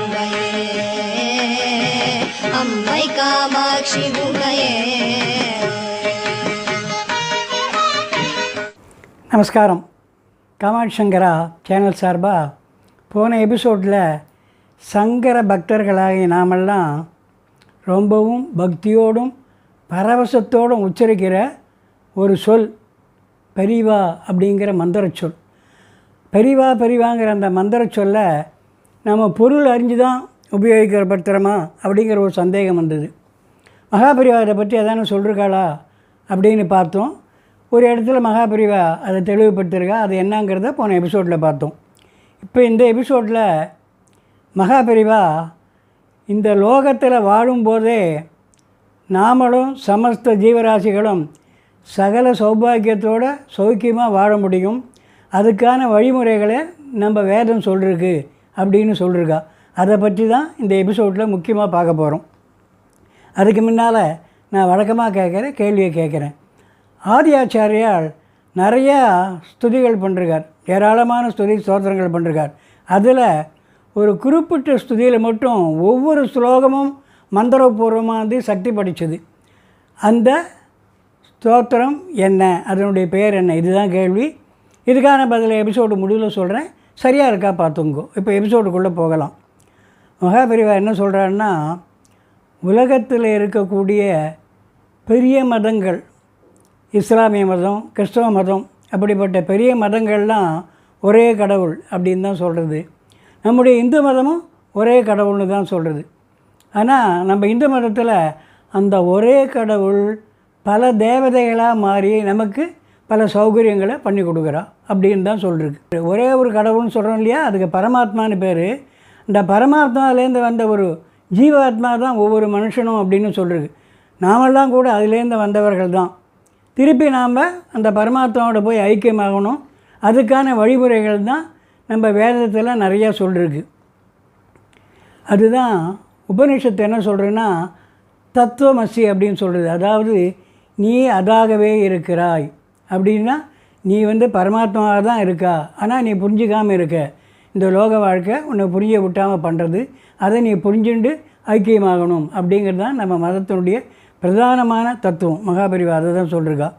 அம்மையே அம்மை காமாட்சி உமையே. நமஸ்காரம். காமாட்சி சங்கரா சேனல் சார்பாக போன எபிசோடில் சங்கர பக்தர்களாகிய நாமெல்லாம் ரொம்பவும் பக்தியோடும் பரவசத்தோடும் உச்சரிக்கிற ஒரு சொல் பெரிவா அப்படிங்கிற மந்திர சொல். பெரிவா பெரிவாங்கிற அந்த மந்திர சொல்லை நம்ம பொருள் அறிஞ்சு தான் உபயோகிக்கப்படுத்துகிறோமா அப்படிங்கிற ஒரு சந்தேகம் வந்தது. மகாபெரிவா இதை பற்றி எதானு சொல்லிருக்காளா அப்படின்னு பார்த்தோம். ஒரு இடத்துல மகாபெரிவா அதை தெளிவுபடுத்திருக்கா. அது என்னங்கிறத போன எபிசோடில் பார்த்தோம். இப்போ இந்த எபிசோடில் மகாபெரிவா இந்த லோகத்தில் வாழும்போதே நாமளும் சமஸ்த ஜீவராசிகளும் சகல சௌபாகியத்தோடு சௌக்கியமாக வாழ முடியும், அதுக்கான வழிமுறைகளை நம்ம வேதம் சொல்லிருக்கு அப்படின்னு சொல்லியிருக்கா. அதை பற்றி தான் இந்த எபிசோடில் முக்கியமாக பார்க்க போகிறோம். அதுக்கு முன்னால் நான் வழக்கமாக கேட்குற கேள்வியை கேட்குறேன். ஆதி ஆச்சாரியால் நிறையா ஸ்துதிகள் பண்ணிருக்கார், ஏராளமான ஸ்துதி ஸ்தோத்திரங்கள் பண்ணிருக்கார். அதில் ஒரு குறிப்பிட்ட ஸ்துதியில் மட்டும் ஒவ்வொரு ஸ்லோகமும் மந்திரபூர்வமாக சக்தி படித்தது. அந்த ஸ்தோத்திரம் என்ன, அதனுடைய பெயர் என்ன, இதுதான் கேள்வி. இதுக்கான பதில் எபிசோடு முடிவில் சொல்கிறேன். சரியாக இருக்கா பார்த்துங்கோ. இப்போ எபிசோடுக்குள்ளே போகலாம். மகாபெரிவா என்ன சொல்கிறாருன்னா, உலகத்தில் இருக்கக்கூடிய பெரிய மதங்கள், இஸ்லாமிய மதம், கிறிஸ்தவ மதம், அப்படிப்பட்ட பெரிய மதங்கள்லாம் ஒரே கடவுள் அப்படின்னு தான் சொல்கிறது. நம்முடைய இந்து மதமும் ஒரே கடவுள்னு தான் சொல்கிறது. ஆனால் நம்ம இந்து மதத்தில் அந்த ஒரே கடவுள் பல தேவதைகளாக மாறி நமக்கு பல சௌகரியங்களை பண்ணி கொடுக்குறா அப்படின்னு தான் சொல்லிருக்கு. ஒரே ஒரு கடவுள்னு சொல்கிறோம் இல்லையா, அதுக்கு பரமாத்மான்னு பேர். இந்த பரமாத்மாவிலேருந்து வந்த ஒரு ஜீவாத்மா தான் ஒவ்வொரு மனுஷனும் அப்படின்னு சொல்லிருக்கு. நாமெல்லாம் கூட அதுலேருந்து வந்தவர்கள் தான். திருப்பி நாம் அந்த பரமாத்மாவோட போய் ஐக்கியமாகணும். அதுக்கான வழிமுறைகள் தான் நம்ம வேதத்தில் நிறையா சொல்லிருக்கு. அதுதான் உபனிஷத்து என்ன சொல்கிறதுன்னா, தத்துவமசி அப்படின்னு சொல்கிறது. அதாவது நீ அதாகவே இருக்கிறாய் அப்படின்னா, நீ பரமாத்மாவாக தான் இருக்கா, ஆனால் நீ புரிஞ்சிக்காமல் இருக்க. இந்த லோக வாழ்க்கை உன்னை புரிய விட்டாமல் பண்ணுறது, அதை நீ புரிஞ்சுண்டு ஐக்கியமாகணும் அப்படிங்கிறது தான் நம்ம மதத்தினுடைய பிரதானமான தத்துவம். மகாபெரிவா அதை தான் சொல்லிருக்கா.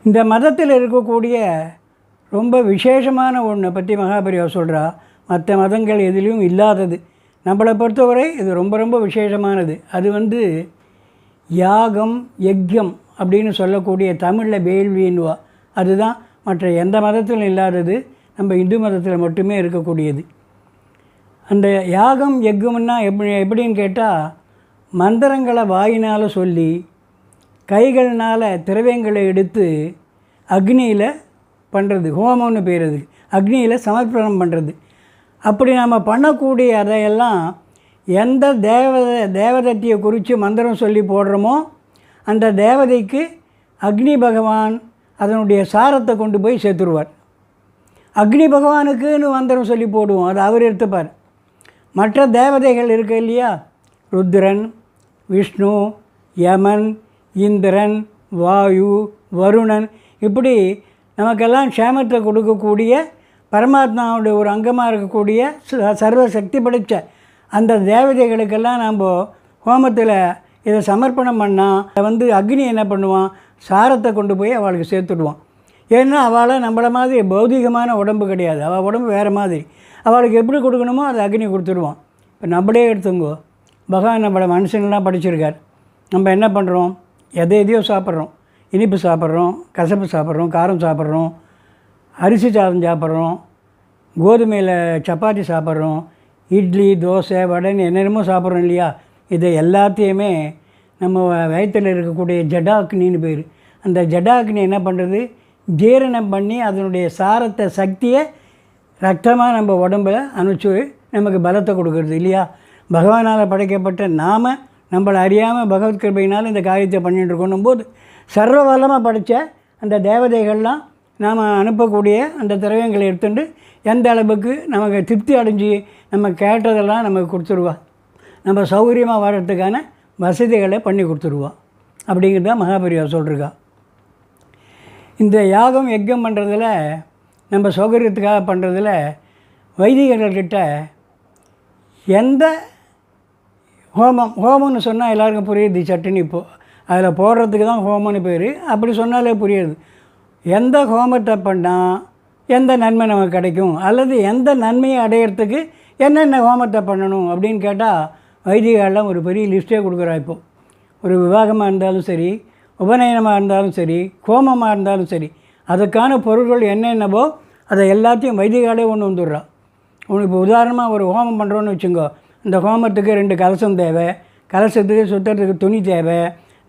இந்த மதத்தில் இருக்கக்கூடிய ரொம்ப விசேஷமான ஒன்றை பற்றி மகாபெரிவா சொல்கிறா. மற்ற மதங்கள் எதிலையும் இல்லாதது, நம்மளை பொறுத்தவரை இது ரொம்ப ரொம்ப விசேஷமானது. அது யாகம் யஜ்யம் அப்படின்னு சொல்லக்கூடிய தமிழில் வேள்வின்னுவா. அதுதான் மற்ற எந்த மதத்திலும் இல்லாதது, நம்ம இந்து மதத்தில் மட்டுமே இருக்கக்கூடியது. அந்த யாகம் யஜ்யம்னா எப்படின்னு கேட்டால், மந்திரங்களை வாயினால் சொல்லி கைகள்னால் திரவியங்களை எடுத்து அக்னியில் பண்ணுறது, ஹோமம்னு பேர். அது அக்னியில் சமர்ப்பணம் பண்ணுறது. அப்படி நம்ம பண்ணக்கூடிய அதையெல்லாம் எந்த தேவதத்தியை குறித்து மந்திரம் சொல்லி போடுறோமோ அந்த தேவதைக்கு அக்னி பகவான் அதனுடைய சாரத்தை கொண்டு போய் சேர்த்துருவார். அக்னி பகவானுக்குன்னு மந்திரம் சொல்லி போடுவோம், அதை அவர் எடுத்துப்பார். மற்ற தேவதைகள் இருக்கு இல்லையா, ருத்ரன், விஷ்ணு, யமன், இந்திரன், வாயு, வருணன், இப்படி நமக்கெல்லாம் க்ஷேமத்தை கொடுக்கக்கூடிய பரமாத்மாவுடைய ஒரு அங்கமாக இருக்கக்கூடிய சர்வ சக்தி படைத்த அந்த தேவதைகளுக்கெல்லாம் நம்ம ஹோமத்தில் இதை சமர்ப்பணம் பண்ணால் அக்னி என்ன பண்ணுவான், சாரத்தை கொண்டு போய் அவளுக்கு சேர்த்துடுவான். ஏன்னா அவளை நம்மளை மாதிரி பௌதிகமான உடம்பு கிடையாது, அவள் உடம்பு வேறு மாதிரி. அவளுக்கு எப்படி கொடுக்கணுமோ அதை அக்னி கொடுத்துடுவான். இப்போ நம்மளே எடுத்துங்கோ, பகவான் நம்மளை மனுஷங்களாம் படிச்சிருக்கார். நம்ம என்ன பண்ணுறோம், எதையோ சாப்பிட்றோம். இனிப்பு சாப்பிட்றோம், கசப்பு சாப்பிட்றோம், காரம் சாப்பிட்றோம், அரிசி சாதம் சாப்பிட்றோம், கோதுமையில் சப்பாத்தி சாப்பிட்றோம், இட்லி, தோசை, வடைன்னு என்னென்னமோ சாப்பிட்றோம் இல்லையா. இதை எல்லாத்தையுமே நம்ம வயிற்றில் இருக்கக்கூடிய ஜடாக்னின்னு பேர். அந்த ஜடாக்னி என்ன பண்ணுறது, ஜீரணம் பண்ணி அதனுடைய சாரத்தை சக்தியை ரத்தமாக நம்ம உடம்பில் அனுப்பிச்சு நமக்கு பலத்தை கொடுக்குறது இல்லையா. பகவானால் படைக்கப்பட்ட நாம் நம்மளை அறியாமல் பகவத் கிருபையினால் இந்த காரியத்தை பண்ணிகிட்டு இருக்கணும் போது சர்வ வல்லமாக படைத்த அந்த தேவதைகள்லாம் நாம் அனுப்பக்கூடிய அந்த திரவியங்களை எடுத்துட்டு எந்த அளவுக்கு நமக்கு திருப்தி அடைஞ்சி நம்ம கேட்டதெல்லாம் நமக்கு கொடுத்துருவா. நம்ம சௌகரியமாக வாழறதுக்கான வசதிகளை பண்ணி கொடுத்துருவா அப்படிங்கிறத மகாபெரிவா சொல்லிருக்கா. இந்த யாகம் யஜ்யம் பண்ணுறதில் நம்ம சௌகரியத்துக்காக பண்ணுறதில் வைதிகர்கள்கிட்ட எந்த ஹோமம்னு சொன்னால் எல்லாருக்கும் புரியுது சட்டுன்னு இப்போது அதில் போடுறதுக்கு தான் ஹோமம்னு பேர். அப்படி சொன்னாலே புரியுது. எந்த ஹோமத்தை பண்ணால் எந்த நன்மை நமக்கு கிடைக்கும், அல்லது எந்த நன்மையை அடையிறதுக்கு என்னென்ன ஹோமத்தை பண்ணணும் அப்படின்னு கேட்டால் வைதிகாலெலாம் ஒரு பெரிய லிஸ்ட்டே கொடுக்குறா. இப்போது ஒரு விவாகமாக இருந்தாலும் சரி, உபநயனமாக இருந்தாலும் சரி, ஹோமமாக இருந்தாலும் சரி, அதுக்கான பொருட்கள் என்னென்னவோ அதை எல்லாத்தையும் வைதிகாலே ஒன்று வந்துடுறா. இப்போ உதாரணமாக ஒரு ஹோமம் பண்ணுறோன்னு வச்சுங்கோ, இந்த ஹோமத்துக்கு 2 கலசம் தேவை, கலசத்துக்கு சுத்தத்துக்கு துணி தேவை,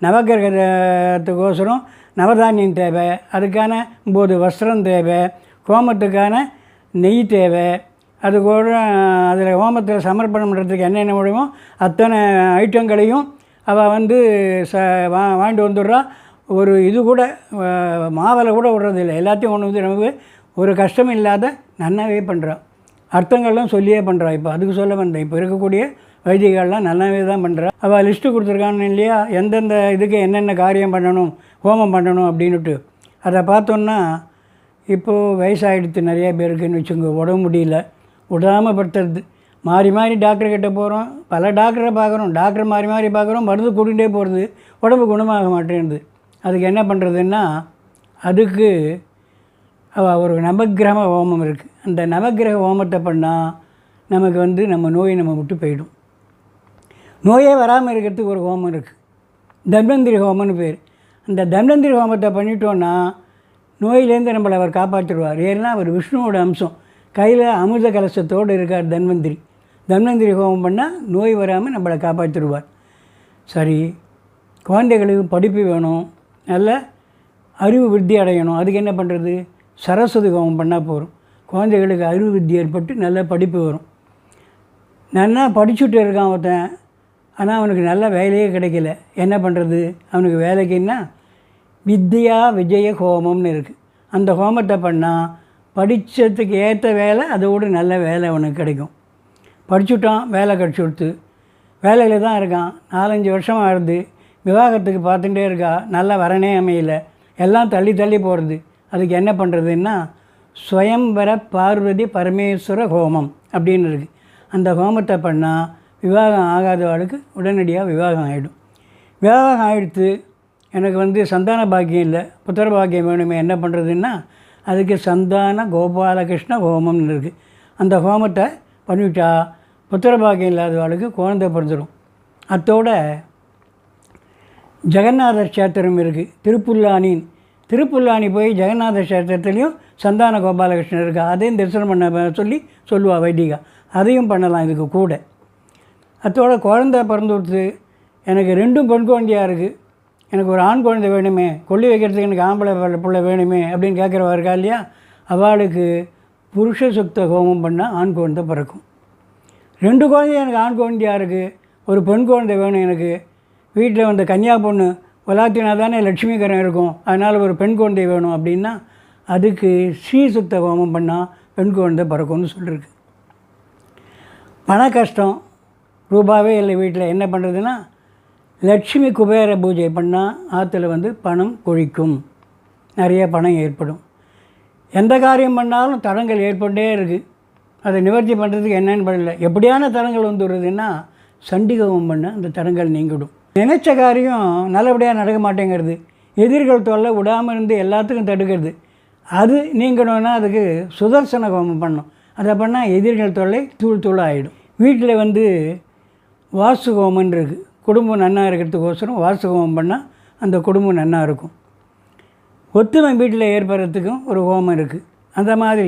நவகிரகத்துக்கோசரம் நவதானியம் தேவை, அதுக்கான 9 வஸ்திரம் தேவை, ஹோமத்துக்கான நெய் தேவை, அது கூட அதில் ஹோமத்தில் சமர்ப்பணம் பண்ணுறதுக்கு என்னென்ன முடியுமோ அத்தனை ஐட்டங்களையும் அவள் வந்து வாங்கிட்டு வந்துடுறா. ஒரு இது கூட மாவில் கூட விடுறதில்லை, எல்லாத்தையும் கொண்டு வந்து நமக்கு ஒரு கஷ்டம் இல்லாத நன்னாவே பண்ணுறான். அர்த்தங்கள்லாம் சொல்லியே பண்ணுறா. இப்போ அதுக்கு சொல்ல வந்தேன், இப்போ இருக்கக்கூடிய வைதிகள்லாம் நல்லாவே தான் பண்ணுறா. அவள் லிஸ்ட்டு கொடுத்துருக்கான்னு இல்லையா, எந்தெந்த இதுக்கு என்னென்ன காரியம் பண்ணணும், ஹோமம் பண்ணணும் அப்படின்னுட்டு. அதை பார்த்தோன்னா இப்போது வயசாகிடுத்து நிறையா பேருக்குன்னு வச்சுங்க, உடம்பு முடியல, விடாமல் படுத்துறது, மாறி மாறி டாக்டர்கிட்ட போகிறோம், பல டாக்டரை பார்க்குறோம், டாக்டர் மாறி மாறி பார்க்குறோம், மருந்து கூட்டிகிட்டே போகிறது, உடம்பு குணமாக மாட்டேங்குது. அதுக்கு என்ன பண்ணுறதுன்னா, அதுக்கு ஒரு நவக்கிரக ஹோமம் இருக்குது. அந்த நவக்கிரக ஹோமத்தை பண்ணால் நமக்கு வந்து நம்ம நோயை நம்ம விட்டு போயிடும். நோயே வராமல் இருக்கிறதுக்கு ஒரு ஹோமம் இருக்குது, தன்வந்திரி ஹோமம்னு பேர். அந்த தன்வந்திரி ஹோமத்தை பண்ணிட்டோன்னா நோயிலேருந்து நம்மளை அவர் காப்பாற்றிடுவார். ஏன்னா அவர் விஷ்ணுவோட அம்சம், கையில் அமிர்த கலசத்தோடு இருக்கார் தன்வந்திரி. தன்வந்திரி ஹோமம் பண்ணால் நோய் வராமல் நம்மளை காப்பாற்றிடுவார். சரி, குழந்தைகளுக்கு படிப்பு வேணும், நல்ல அறிவு விருத்தி அடையணும், அதுக்கு என்ன பண்ணுறது? சரஸ்வதி ஹோமம் பண்ணால் போகும். குழந்தைகளுக்கு அறிவு விருத்தி ஏற்பட்டு நல்ல படிப்பு வரும். நல்லா படிச்சுட்டு இருக்கான் ஒருத்தன், ஆனால் அவனுக்கு நல்ல வேலையே கிடைக்கல, என்ன பண்ணுறது? அவனுக்கு வேலைக்குன்னா வித்யா விஜய ஹோமம்னு இருக்குது. அந்த ஹோமத்தை பண்ணால் படித்ததுக்கு ஏற்ற வேலை, அதோடு நல்ல வேலை அவனுக்கு கிடைக்கும். படிச்சுட்டான், வேலை கிடச்சி கொடுத்து வேலையில் தான் இருக்கான், 4-5 வருஷமாக ஆகுது, விவாகத்துக்கு பார்த்துட்டே இருக்கா, நல்லா வரனே அமையலை, எல்லாம் தள்ளி தள்ளி போகிறது. அதுக்கு என்ன பண்ணுறதுன்னா ஸ்வயம்வர பார்வதி பரமேஸ்வர ஹோமம் அப்படின்னு இருக்குது. அந்த ஹோமத்தை பண்ணால் விவாகம் ஆகாதவளுக்கு உடனடியாக விவாகம் ஆகிடும். விவாகம் ஆகிடுத்து, எனக்கு வந்து சந்தான பாக்கியம் இல்லை, புத்திர பாக்கியம் வேணுமே, என்ன பண்ணுறதுன்னா அதுக்கு சந்தான கோபாலகிருஷ்ண ஹோமம்னு இருக்குது. அந்த ஹோமத்தை பண்ணிவிட்டா புத்திர பாக்கியம் இல்லாதவளுக்கு குழந்தை பிறந்துடும். அத்தோட ஜெகநாதர் கஷேத்திரம் இருக்குது, திருப்புல்லானி போய் ஜெகநாத கஷேத்திரத்துலேயும் சந்தான கோபாலகிருஷ்ணன் இருக்குது, அதையும் தரிசனம் பண்ண சொல்லுவாள் வைதிகா. அதையும் பண்ணலாம் இதுக்கு கூட. அத்தோட குழந்தை பிறந்துடுத்து, எனக்கு 2 பெண் குழந்தையாக இருக்குது, எனக்கு ஒரு ஆண் குழந்தை வேணுமே, கொல்லி வைக்கிறதுக்கு எனக்கு ஆம்பளை பிள்ளை வேணுமே அப்படின்னு கேட்குறவா இருக்கா இல்லையா, அவளுக்கு புருஷ சுக்த ஹோமம் பண்ணால் ஆண் குழந்தை பிறக்கும். 2 குழந்தை எனக்கு ஆண் குழந்தையாக இருக்குது, ஒரு பெண் குழந்தை வேணும் எனக்கு, வீட்டில் வந்து கன்னியா பொண்ணு வளாத்தினா தானே லட்சுமிகரம் இருக்கும், அதனால் ஒரு பெண் குழந்தை வேணும் அப்படின்னா அதுக்கு ஸ்ரீசுக்த ஹோமம் பண்ணால் பெண் குழந்தை பிறக்கும்னு சொல்லியிருக்கு. பண கஷ்டம், ரூபாவே இல்லை வீட்டில், என்ன பண்ணுறதுன்னா லட்சுமி குபேர பூஜை பண்ணால் ஆற்றுல வந்து பணம் கொழிக்கும், நிறைய பணம் ஏற்படும். எந்த காரியம் பண்ணாலும் தடங்கள் ஏற்பட்டே இருக்குது, அதை நிவர்த்தி பண்ணுறதுக்கு என்னென்னு பண்ணல. எப்படியான தடங்கள் வந்துடுறதுன்னா சண்டிகோமம் பண்ண அந்த தடங்கள் நீங்கிடும். நினைச்ச காரியம் நல்லபடியாக நடக்க மாட்டேங்கிறது, எதிர்கள் தொல்லை விடாமல் இருந்து எல்லாத்துக்கும் தடுக்கிறது, அது நீங்கணும்னா அதுக்கு சுதர்சன ஹோமம் பண்ணணும். அதை பண்ணால் எதிர்கள் தொல்லை தூள் ஆகிடும். வீட்டில் வந்து வாஸ்து ஹோமம் இருக்குது, குடும்பம் நன்னாக இருக்கிறதுக்கோசரம் வாஸ்து ஹோமம் பண்ணால் அந்த குடும்பம் நன்னாக இருக்கும். ஒத்துமை வீட்டில் ஏற்படுறதுக்கும் ஒரு ஹோமம் இருக்குது, அந்த மாதிரி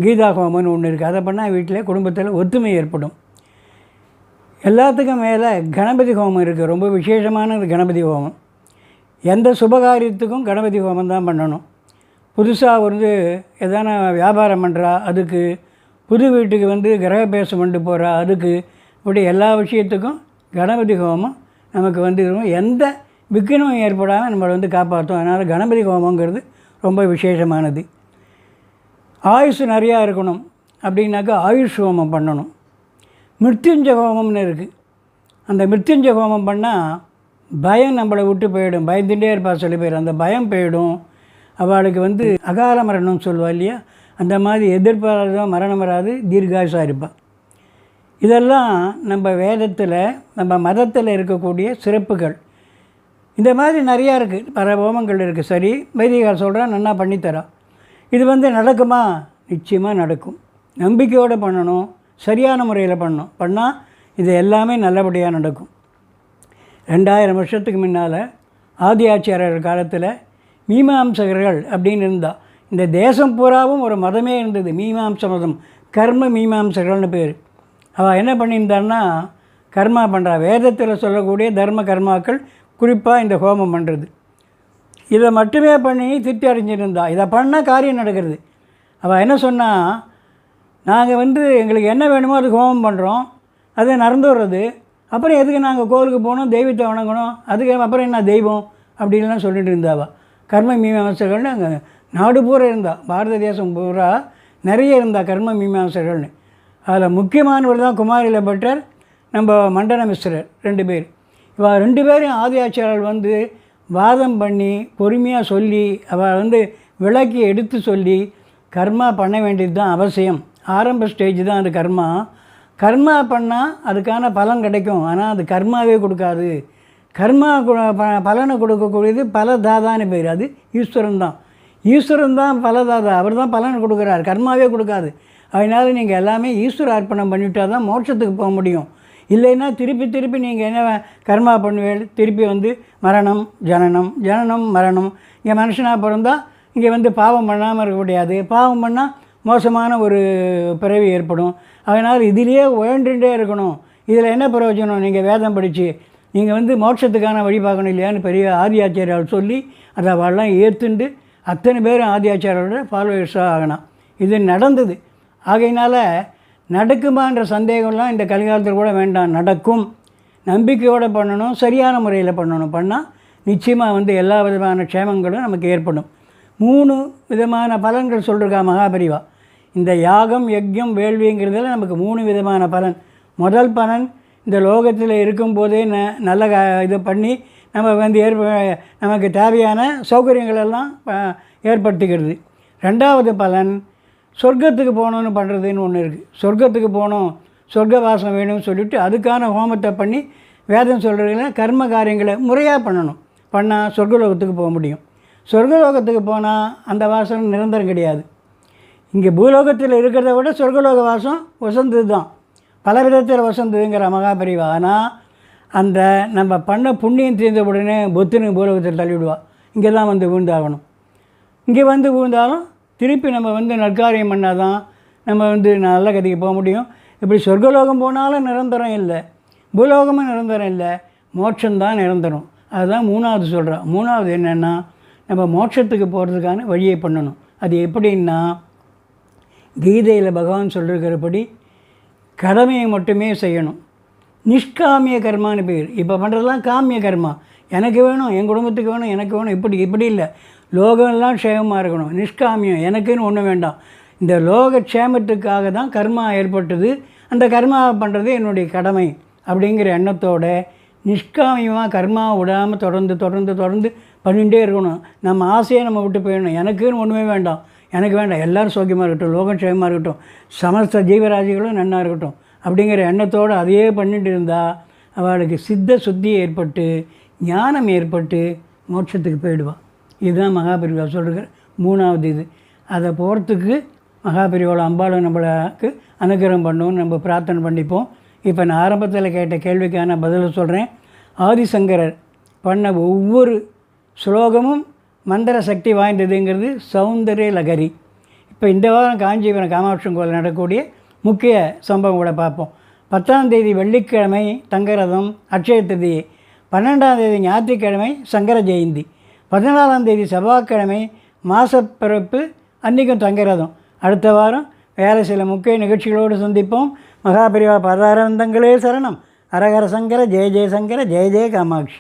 கீதா ஹோமம்னு ஒன்று இருக்குது, அதை பண்ணால் வீட்டில் குடும்பத்தில் ஒத்துமை ஏற்படும். எல்லாத்துக்கும் மேலே கணபதி ஹோமம் இருக்குது, ரொம்ப விசேஷமானது கணபதி ஹோமம். எந்த சுபகாரியத்துக்கும் கணபதி ஹோமம் தான் பண்ணணும். புதுசாக வந்து எதான வியாபாரம் பண்ணுறா அதுக்கு, புது வீட்டுக்கு வந்து கிரகபேசம் பண்ணிட்டு போகிறா அதுக்கு, இப்படி எல்லா விஷயத்துக்கும் கணபதி ஹோமம் நமக்கு வந்து எந்த விக்னமும் ஏற்படாமல் நம்மளை வந்து காப்பாற்றும். அதனால் கணபதி ஹோமங்கிறது ரொம்ப விசேஷமானது. ஆயுஷ் நிறையா இருக்கணும் அப்படின்னாக்கா ஆயுஷ் ஹோமம் பண்ணணும். மிருத்யுஞ்ச ஹோமம்னு இருக்குது, அந்த மிருத்யுஞ்ச ஹோமம் பண்ணால் பயம் நம்மளை விட்டு போயிடும், பயந்துகிட்டே இருப்பா சில பேர், அந்த பயம் போயிடும். அவளுக்கு வந்து அகால மரணம்னு சொல்லுவாள் இல்லையா, அந்த மாதிரி எதிர்பாராத மரணம் வராது, தீர்காயுசாக இருப்பாள். இதெல்லாம் நம்ம வேதத்தில் நம்ம மதத்தில் இருக்கக்கூடிய சிறப்புகள். இந்த மாதிரி நிறையா இருக்குது, பல ஹோமங்கள் இருக்குது. சரி, வைதிகார் சொல்கிறான், நல்லா பண்ணித்தரான். இது நடக்குமா? நிச்சயமாக நடக்கும். நம்பிக்கையோடு பண்ணணும், சரியான முறையில் பண்ணணும். பண்ணால் இது எல்லாமே நல்லபடியாக நடக்கும். 2000 வருஷத்துக்கு முன்னால் ஆதி ஆச்சாரியர் காலத்தில் மீமாம்சகர்கள் அப்படின்னு இருந்தால், இந்த தேசம் பூராவும் ஒரு மதமே இருந்தது, மீமாம்ச மதம். கர்ம மீமாம்சகர்கள்னு பேர். அவள் என்ன பண்ணியிருந்தான்னா, கர்மா பண்ணுறா. வேதத்தில் சொல்லக்கூடிய தர்ம கர்மாக்கள், குறிப்பாக இந்த ஹோமம் பண்ணுறது, இதை மட்டுமே பண்ணி திருப்தி அடைஞ்சிருந்தா. இதை பண்ணால் காரியம் நடக்கிறது. அவள் என்ன சொன்னால், நாங்கள் எங்களுக்கு என்ன வேணுமோ அதுக்கு ஹோமம் பண்ணுறோம், அது நடந்துடுறது. அப்புறம் எதுக்கு நாங்கள் கோவிலுக்கு போகணும், தெய்வத்தை வணங்கணும், அதுக்கு அப்புறம் என்ன தெய்வம் அப்படின்லாம் சொல்லிட்டு இருந்தாவா. கர்ம மீமாம்சகள்னு அங்கே நாடு பூரா இருந்தா, பாரத தேசம் பூரா நிறைய இருந்தா கர்ம மீமாம்சகள்னு. அதில் முக்கியமானவர் தான் குமாரில பட்டர், நம்ம மண்டன மிஸ்ரர், 2 பேர். இவள் 2 பேரும் ஆதி ஆச்சாரியர்கள் வாதம் பண்ணி பொறுமையாக சொல்லி, அவள் விளக்கி எடுத்து சொல்லி, கர்மா பண்ண வேண்டியது தான் அவசியம். ஆரம்ப ஸ்டேஜ் தான் அது கர்மா. கர்மா பண்ணால் அதுக்கான பலன் கிடைக்கும், ஆனால் அது கர்மாவே கொடுக்காது. கர்மா பலனை கொடுக்கக்கூடியது பலதாதான்னு பேர். அது ஈஸ்வரன் தான். ஈஸ்வரன் தான் பலதாதா, அவர் தான் பலனை கொடுக்குறார், கர்மாவே கொடுக்காது. அதனால் நீங்கள் எல்லாமே ஈஸ்வர அர்ப்பணம் பண்ணிவிட்டால் தான் மோட்சத்துக்கு போக முடியும். இல்லைன்னா திருப்பி நீங்கள் என்ன கர்மா பண்ணுவேன், திருப்பி மரணம் ஜனனம், ஜனனம் மரணம். இங்கே மனுஷனாக பிறந்தால் இங்கே பாவம் பண்ணாமல் இருக்க முடியாது. பாவம் பண்ணால் மோசமான ஒரு பிறவி ஏற்படும். அதனால் இதிலேயே உழண்டுட்டே இருக்கணும். இதில் என்ன பிரயோஜனம்? நீங்கள் வேதம் படித்து நீங்கள் மோட்சத்துக்கான வழி பார்க்கணும் இல்லையான்னு பெரிய ஆதி ஆச்சாரியால் சொல்லி அதை அவெல்லாம் ஏற்றுண்டு அத்தனை பேரும் ஆதி ஆச்சாரியோட ஃபாலோவர்ஸாக ஆகணும். இது நடந்தது. ஆகையினால் நடக்குமான்ற சந்தேகம்லாம் இந்த கலிகாலத்தில் கூட வேண்டாம். நடக்கும். நம்பிக்கையோடு பண்ணணும், சரியான முறையில் பண்ணணும். பண்ணால் நிச்சயமாக எல்லா விதமான க்ஷேமங்களும் நமக்கு ஏற்படும். 3 விதமான பலன்கள் சொல்லிருக்கா மகாபரிவா. இந்த யாகம் யஜ்யம் வேள்விங்கிறதுல நமக்கு 3 விதமான பலன். முதல் பலன், இந்த லோகத்தில் இருக்கும்போதே நல்ல இதை பண்ணி நம்ம நமக்கு தேவையான சௌகரியங்களெல்லாம் ஏற்படுத்திக்கிறது. 2வது பலன், சொர்க்கத்துக்கு போகணுன்னு பண்ணுறதுன்னு ஒன்று இருக்குது. சொர்க்கத்துக்கு போகணும், சொர்க்கவாசம் வேணும்னு சொல்லிவிட்டு அதுக்கான ஹோமத்தை பண்ணி வேதம் சொல்கிறதுல கர்ம காரியங்களை முறையாக பண்ணணும். பண்ணால் சொர்க்கலோகத்துக்கு போக முடியும். சொர்க்கலோகத்துக்கு போனால் அந்த வாசம் நிரந்தரம் கிடையாது. இங்கே பூலோகத்தில் இருக்கிறத விட சொர்க்கலோக வாசம் வசந்தது தான், பல விதத்தில் வசந்ததுங்கிற மகாபரிவா. ஆனால் அந்த நம்ம பண்ண புண்ணியம் தீர்ந்த உடனே பொத்துன்னு பூலோகத்தில் தள்ளிவிடுவாள். இங்கே தான் விழுந்தாகணும். இங்கே விழுந்தாலும் திருப்பி நம்ம நற்காரியம் பண்ணால் தான் நம்ம நல்ல கதிக்கு போக முடியும். இப்படி சொர்க்கலோகம் போனாலும் நிரந்தரம் இல்லை, பூலோகமும் நிரந்தரம் இல்லை, மோட்சம்தான் நிரந்தரம். அதுதான் 3வது சொல்கிறோம். 3வது என்னென்னா, நம்ம மோட்சத்துக்கு போகிறதுக்கான வழியை பண்ணணும். அது எப்படின்னா, கீதையில் பகவான் சொல்லிருக்கிறபடி கடமையை மட்டுமே செய்யணும். நிஷ்காமிய கர்மான்னு பேர். இப்போ பண்ணுறதுலாம் காமிய கர்மா. எனக்கு வேணும், என் குடும்பத்துக்கு வேணும், எனக்கு வேணும், இப்படி இல்லை. லோகமெல்லாம் க்ஷேமமாக இருக்கணும். நிஷ்காமியம், எனக்குன்னு ஒன்றும் வேண்டாம். இந்த லோக க்ஷேமத்துக்காக தான் கர்மா ஏற்பட்டது, அந்த கர்மாவை பண்ணுறது என்னுடைய கடமை அப்படிங்கிற எண்ணத்தோட நிஷ்காமியமாக கர்மா விடாமல் தொடர்ந்து பண்ணிகிட்டே இருக்கணும். நம்ம ஆசையை நம்ம விட்டு போயிடணும். எனக்குன்னு ஒன்றுமே வேண்டாம், எனக்கு வேண்டாம், எல்லோரும் சௌக்கியமாக இருக்கட்டும், லோகம் க்ஷேமமாக இருக்கட்டும், சமஸ்த ஜீவராசிகளும் நன்னா இருக்கட்டும் அப்படிங்கிற எண்ணத்தோடு அதையே பண்ணிட்டு இருந்தால் அவளுக்கு சித்த சுத்தி ஏற்பட்டு ஞானம் ஏற்பட்டு மோட்சத்துக்கு போயிடுவாள். இதுதான் மகாபரிவா சொல்கிற 3வது இது. அதை போகிறதுக்கு மகாபரிவாவோட அம்பாளும் நம்மளுக்கு அனுகிரகம் பண்ணணும்னு நம்ம பிரார்த்தனை பண்ணிப்போம். இப்போ நான் ஆரம்பத்தில் கேட்ட கேள்விக்கான பதிலை சொல்கிறேன். ஆதிசங்கரர் பண்ண ஒவ்வொரு ஸ்லோகமும் மந்திர சக்தி வாய்ந்ததுங்கிறது சௌந்தரிய லகரி. இப்போ இந்த வாரம் காஞ்சிபுரம் காமாட்சி கோயில் நடக்கக்கூடிய முக்கிய சம்பவம் கூட பார்ப்போம். 10ஆம் தேதி வெள்ளிக்கிழமை தங்கரதம் அட்சய திருதியை, 12ஆம் தேதி ஞாயிற்றுக்கிழமை சங்கர ஜெயந்தி, 14ஆம் தேதி செவ்வாய்க்கிழமை மாசப்பிறப்பு, அன்றைக்கும் தங்கரதம். அடுத்த வாரம் வேறு சில முக்கிய நிகழ்ச்சிகளோடு சந்திப்போம். மகாபரிவா பதாரவந்தங்களே சரணம். ஹரஹர சங்கர, ஜெய ஜெய சங்கர, ஜெய ஜெய காமாட்சி.